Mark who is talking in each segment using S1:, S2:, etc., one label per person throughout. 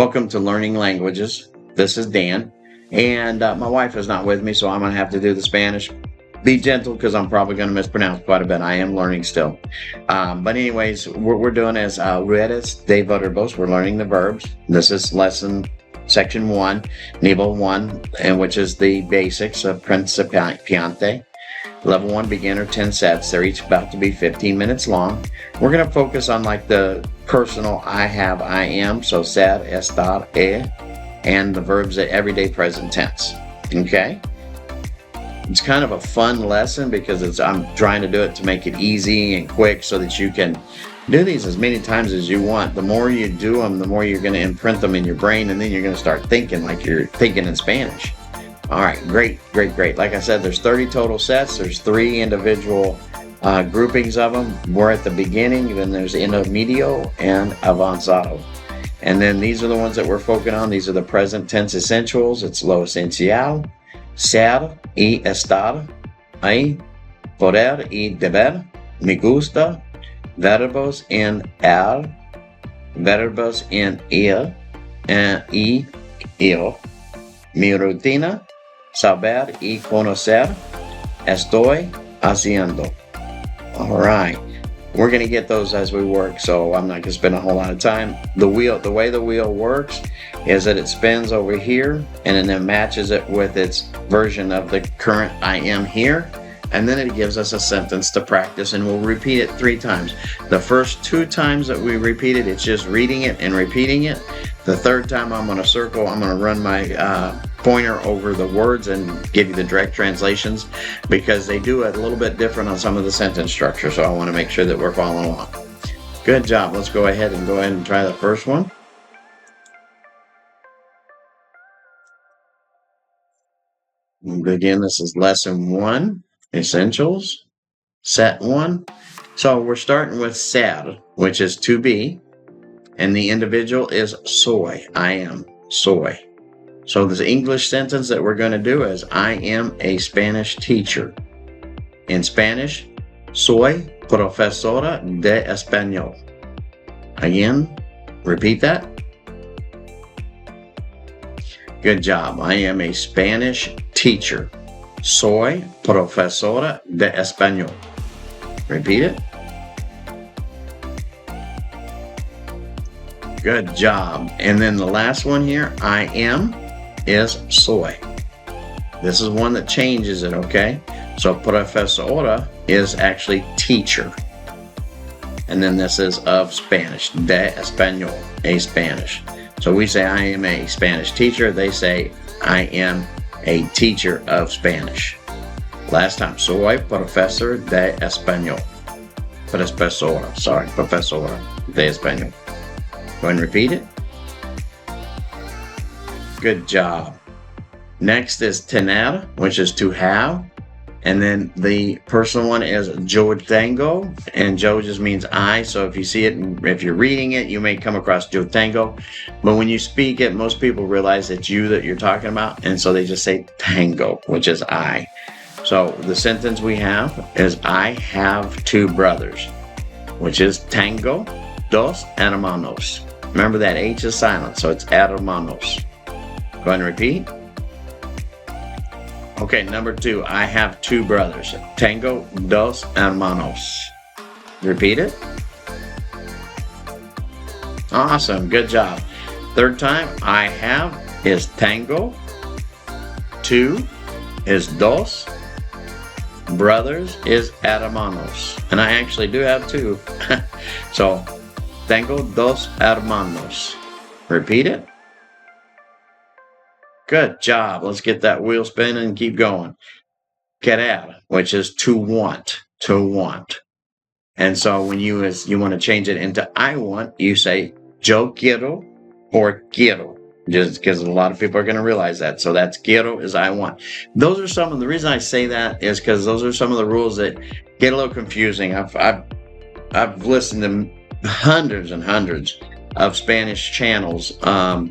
S1: Welcome to Learning Languages. This is Dan, and my wife is not with me, so I'm going to have to do the Spanish. Be gentle because I'm probably going to mispronounce quite a bit. I am learning still. But anyways, what we're doing is redes de verbos. We're learning the verbs. This is section 1, Niveau 1, and which is the basics of principiante. Level 1 beginner, 10 sets. They're each about to be 15 minutes long. We're going to focus on like the personal I have, I am, so ser, estar, and the verbs at everyday present tense. Okay? It's kind of a fun lesson because I'm trying to do it to make it easy and quick so that you can do these as many times as you want. The more you do them, the more you're going to imprint them in your brain, and then you're going to start thinking like you're thinking in Spanish. All right, great. Like I said, there's 30 total sets. There's 3 individual groupings of them. We're at the beginning, then there's intermedio and avanzado. And then these are the ones that we're focusing on. These are the present tense essentials. It's lo esencial, ser y estar, hay, poder y deber, me gusta, verbos en verbos en ir, y yo, mi rutina, saber y conocer, estoy haciendo. All right, we're going to get those as we work, so I'm not going to spend a whole lot of time. The way the wheel works is that it spins over here and then matches it with its version of the current I am here, and then it gives us a sentence to practice, and we'll repeat it 3 times. The first 2 times that we repeat it, it's just reading it and repeating it. The 3rd time I'm going to circle, I'm going to run my pointer over the words and give you the direct translations because they do it a little bit different on some of the sentence structure, so I want to make sure that we're following along. Good job. Let's go ahead and try the first one. Again, this is lesson 1, essentials, set 1. So we're starting with ser, which is to be, and the individual is soy, I am, soy. So the English sentence that we're going to do is I am a Spanish teacher. In Spanish, soy profesora de español. Again, repeat that. Good job. I am a Spanish teacher. Soy profesora de español. Repeat it. Good job. And then the last one here, I am, is soy. This is one that changes it, okay? So profesora is actually teacher. And then this is of Spanish, de español, a Spanish. So we say I am a Spanish teacher. They say I am a teacher of Spanish. Last time, soy profesor de español. Profesora de español. Go ahead and repeat it. Good job. Next is tener, which is to have. And then the personal one is yo tengo. And yo just means I. So if you see it, if you're reading it, you may come across yo tengo. But when you speak it, most people realize it's you that you're talking about. And so they just say tengo, which is I. So the sentence we have is I have 2 brothers, which is tengo dos hermanos. Remember that H is silent, so it's hermanos. Go ahead and repeat. Okay, number 2, I have 2 brothers. Tengo dos hermanos. Repeat it. Awesome, good job. 3rd time, I have is tengo. 2 is dos. Brothers is hermanos. And I actually do have 2. So, tengo dos hermanos. Repeat it. Good job. Let's get that wheel spinning and keep going. Querer, which is to want. To want. And so when you want to change it into I want, you say yo quiero or quiero. Just because a lot of people are going to realize that. So that's quiero is I want. Those are some of the reason I say that is because those are some of the rules that get a little confusing. I've listened to hundreds and hundreds of Spanish channels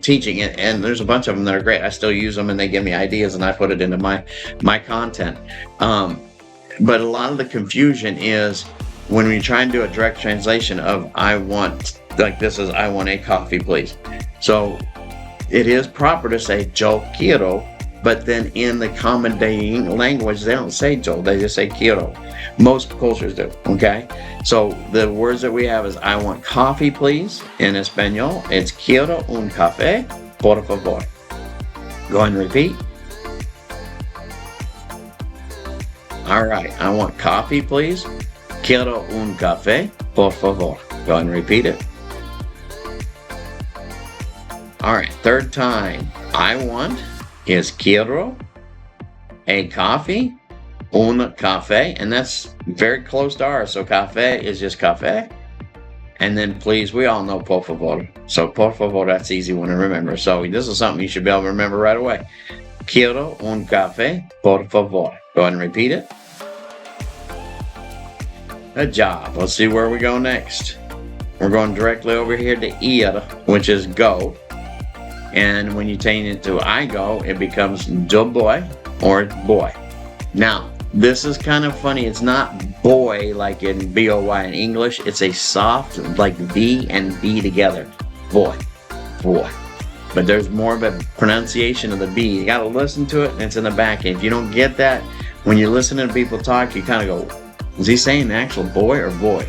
S1: teaching it, and there's a bunch of them that are great. I still use them and they give me ideas and I put it into my content. But a lot of the confusion is when we try and do a direct translation of I want, like this is I want a coffee please. So it is proper to say yo quiero, but then in the accommodating language, they don't say yo, they just say quiero. Most cultures do, okay? So the words that we have is I want coffee, please. In Espanol, it's quiero un café, por favor. Go ahead and repeat. All right, I want coffee, please. Quiero un café, por favor. Go ahead and repeat it. All right, third time. I want is quiero a coffee, un café, and that's very close to ours. So café is just café. And then please, we all know por favor. So por favor, that's easy one to remember. So this is something you should be able to remember right away. Quiero un café, por favor. Go ahead and repeat it. Good job. Let's see where we go next. We're going directly over here to ir, which is go. And when you change it to I go, it becomes yo boy or boy. Now, this is kind of funny. It's not boy like in B-O-Y in English. It's a soft, like V and B together. Boy, boy. But there's more of a pronunciation of the B. You got to listen to it, and it's in the back. And if you don't get that, when you're listening to people talk, you kind of go, is he saying actual boy or boy?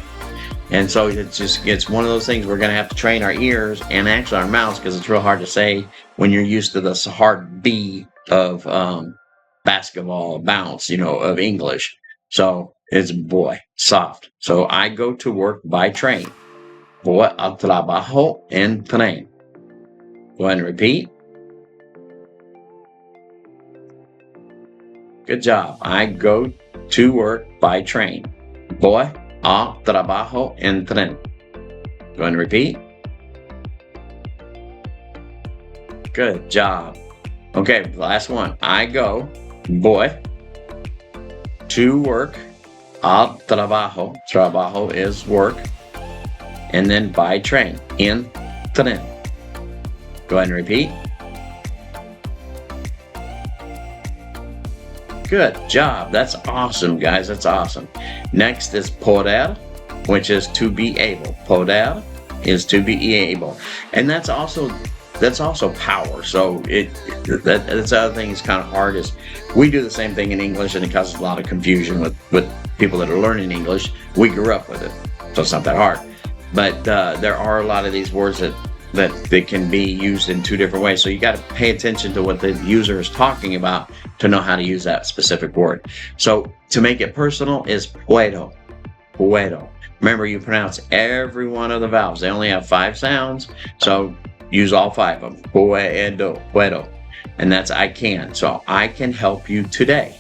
S1: And so it's one of those things we're going to have to train our ears and actually our mouths, because it's real hard to say when you're used to this hard B of basketball bounce, of English. So it's boy, soft. So I go to work by train. Voy al trabajo en tren. Go ahead and repeat. Good job. I go to work by train. Voy al trabajo en tren. Go ahead and repeat. Good job. Okay, last one. I go, voy, to work, al trabajo. Trabajo is work. And then by train, en tren. Go ahead and repeat. Good job. That's awesome, guys. That's awesome. Next is poder, which is to be able. Poder is to be able. And that's also power. So that's the other thing that's kind of hard is we do the same thing in English, and it causes a lot of confusion with people that are learning English. We grew up with it, so it's not that hard. But there are a lot of these words that can be used in two different ways. So you got to pay attention to what the user is talking about to know how to use that specific word. So to make it personal is puedo. Puedo. Remember, you pronounce every one of the vowels. They only have 5 sounds, so use all 5 of them. Puedo. And that's I can. So I can help you today.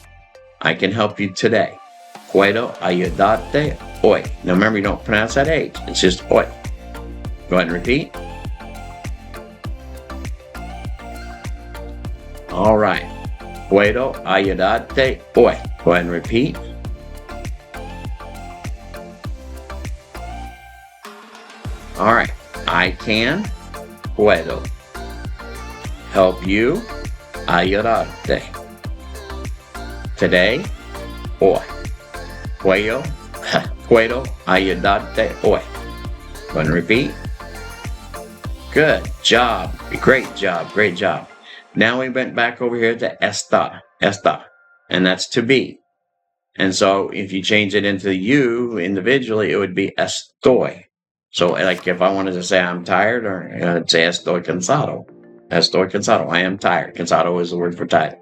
S1: I can help you today. Puedo ayudarte hoy. Now remember, you don't pronounce that H. It's just hoy. Go ahead and repeat. All right. Puedo ayudarte hoy. Go ahead and repeat. All right. I can, puedo, help you, ayudarte. Today, hoy. Puedo ayudarte hoy. Go ahead and repeat. Good job. Great job. Great job. Now we went back over here to estar, and that's to be. And so if you change it into you individually, it would be estoy. So like if I wanted to say I'm tired, or I'd say estoy cansado. Estoy cansado. I am tired. Cansado is the word for tired.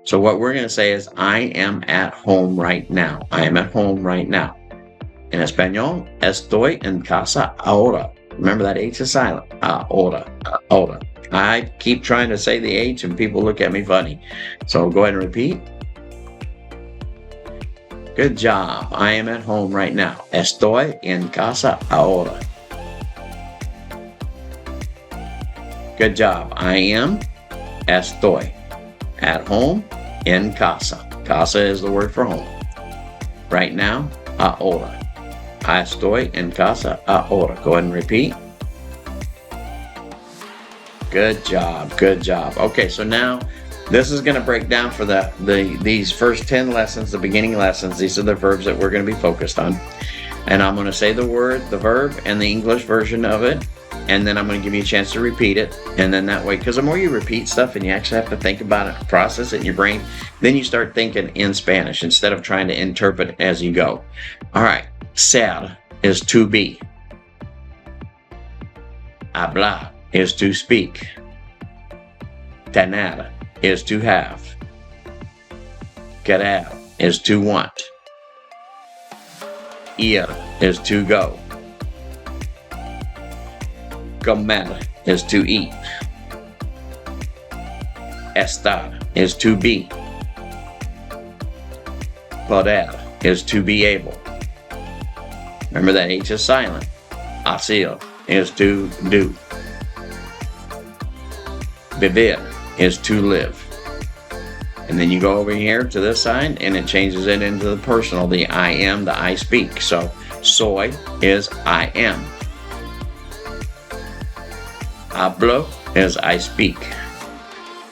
S1: So what we're going to say is I am at home right now. I am at home right now. In Espanol, estoy en casa ahora. Remember that H is silent. Ahora. I keep trying to say the H and people look at me funny. So go ahead and repeat. Good job. I am at home right now. Estoy en casa ahora. Good job. I am, estoy, at home, en casa. Casa is the word for home. Right now, ahora. I estoy en casa ahora. Go ahead and repeat. Good job. Good job. Okay, so now this is going to break down for these first 10 lessons, the beginning lessons. These are the verbs that we're going to be focused on. And I'm going to say the word, the verb, and the English version of it. and then I'm going to give you a chance to repeat it. And then that way, because the more you repeat stuff and you actually have to think about it, process it in your brain, then you start thinking in Spanish instead of trying to interpret it as you go. All right. Ser is to be. Hablar is to speak. Tener is to have. Querer is to want. Ir is to go. Comer is to eat. Estar is to be. Poder is to be able. Remember that H is silent. Hacer is to do. Vivir is to live. And then you go over here to this side and it changes it into the personal, the I am, the I speak. So soy is I am. Hablo is I speak.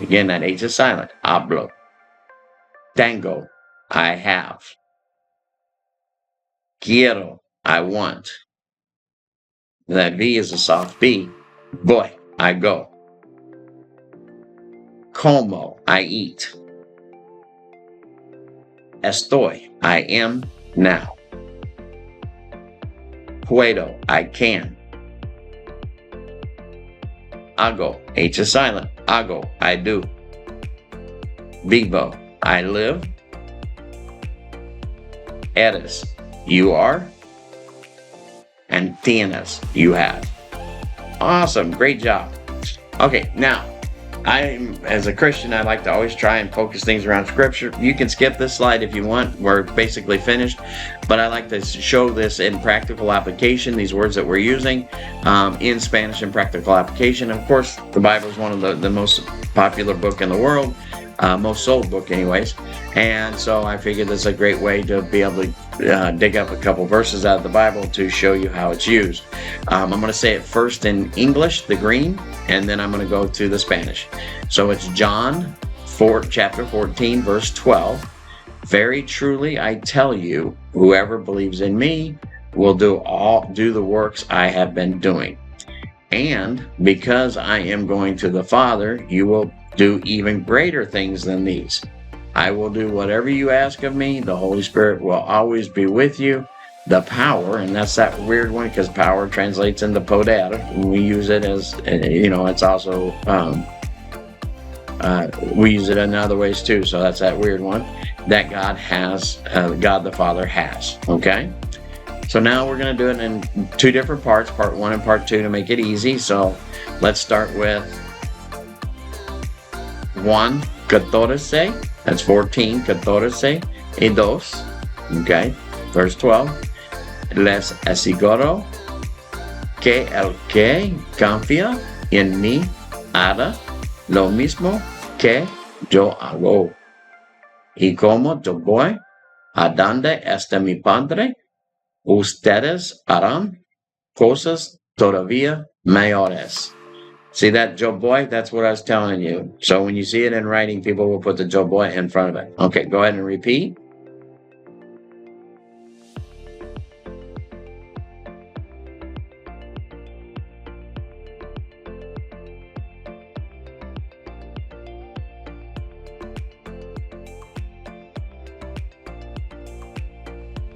S1: Again, that H is silent. Hablo. Tengo, I have. Quiero, I want. That V is a soft B. Voy, I go. Como, I eat. Estoy, I am now. Puedo, I can. Hago, H is silent. Hago, I do. Vivo, I live. Eres, you are. And tienes, you have. Awesome, great job. Okay, now, as a Christian, I like to always try and focus things around Scripture. You can skip this slide if you want. We're basically finished. But I like to show this in practical application, these words that we're using in Spanish in practical application. Of course, the Bible is one of the most popular book in the world, most sold book anyways. And so I figured this is a great way to be able to dig up a couple verses out of the Bible to show you how it's used. I'm going to say it first in English, the green, and then I'm going to go to the Spanish. So it's John 4, chapter 14, verse 12. Very truly I tell you, whoever believes in me will do the works I have been doing. And because I am going to the Father, you will do even greater things than these. I will do whatever you ask of me. The Holy Spirit will always be with you. The power, and that's that weird one because power translates into poder. We use it as, it's also, we use it in other ways too. So that's that weird one that God has, God the Father has. Okay. So now we're going to do it in two different parts, part 1 and part 2 to make it easy. So let's start with 1, 14. That's 14, 14, y 2. Okay, verse 12. Les aseguro que el que confía en mí hará lo mismo que yo hago. Y como yo voy a donde está mi Padre, ustedes harán cosas todavía mayores. See that yo voy? That's what I was telling you. So when you see it in writing, people will put the yo voy in front of it. Okay, go ahead and repeat.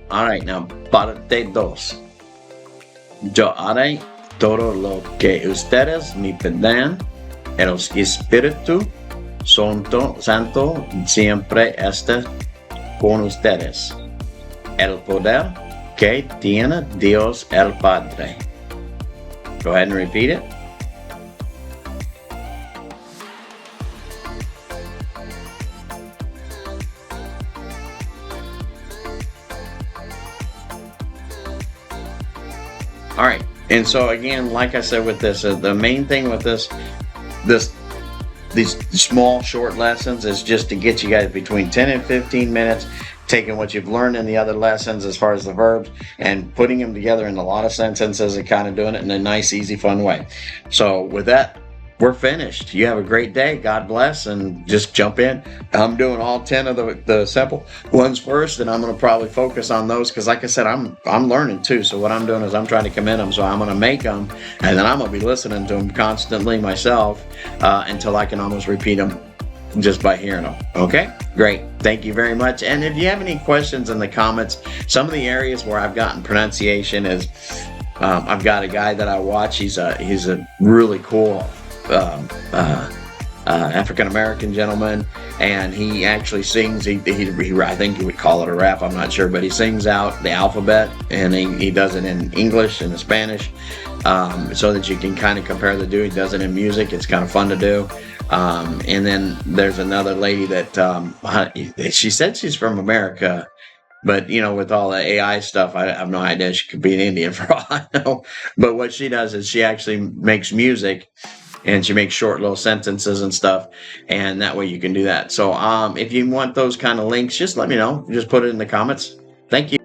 S1: All right, now parte 2. Yo haré todo lo que ustedes me piden. El Espíritu Santo siempre está con ustedes. El poder que tiene Dios el Padre. Go ahead and repeat it. All right, and so again, like I said with this, the main thing with these small short lessons is just to get you guys between 10 and 15 minutes, taking what you've learned in the other lessons as far as the verbs and putting them together in a lot of sentences and kind of doing it in a nice, easy, fun way. So with that, we're finished. You have a great day. God bless, and just jump in. I'm doing all 10 of the simple ones first, and I'm going to probably focus on those because, like I said, I'm learning too. So what I'm doing is I'm trying to commit them. So I'm going to make them, and then I'm going to be listening to them constantly myself until I can almost repeat them just by hearing them. Okay, great. Thank you very much. And if you have any questions in the comments, some of the areas where I've gotten pronunciation is I've got a guy that I watch. He's a really cool African American gentleman, and he actually sings. He I think you would call it a rap. I'm not sure, but he sings out the alphabet, and he does it in English and in Spanish, so that you can kind of compare the two. He does it in music. It's kind of fun to do. And then there's another lady that she said she's from America. But, with all the AI stuff, I have no idea. She could be an Indian for all I know. But what she does is she actually makes music, and she makes short little sentences and stuff. And that way you can do that. So if you want those kind of links, just let me know. Just put it in the comments. Thank you.